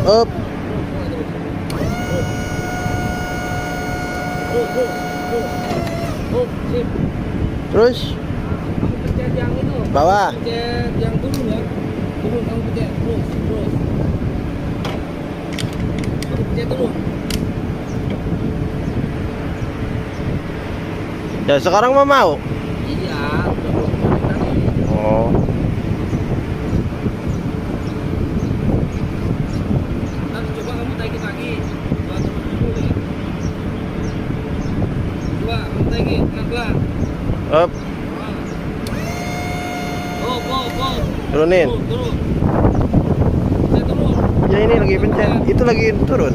Up. Terus Kamu pencet yang itu. bawah. Pencet yang turun ya. Turun kamu pencet terus. Kamu pencet turun. Ya sekarang mau. Iya. Oh. Nanti coba kamu taikin lagi. Coba turun dulu ya. Coba kamu taikin pelan-pelan. Up. Oh. Turunin. Turun. Saya turun. Ya ini lagi pencet. Itu lagi turun.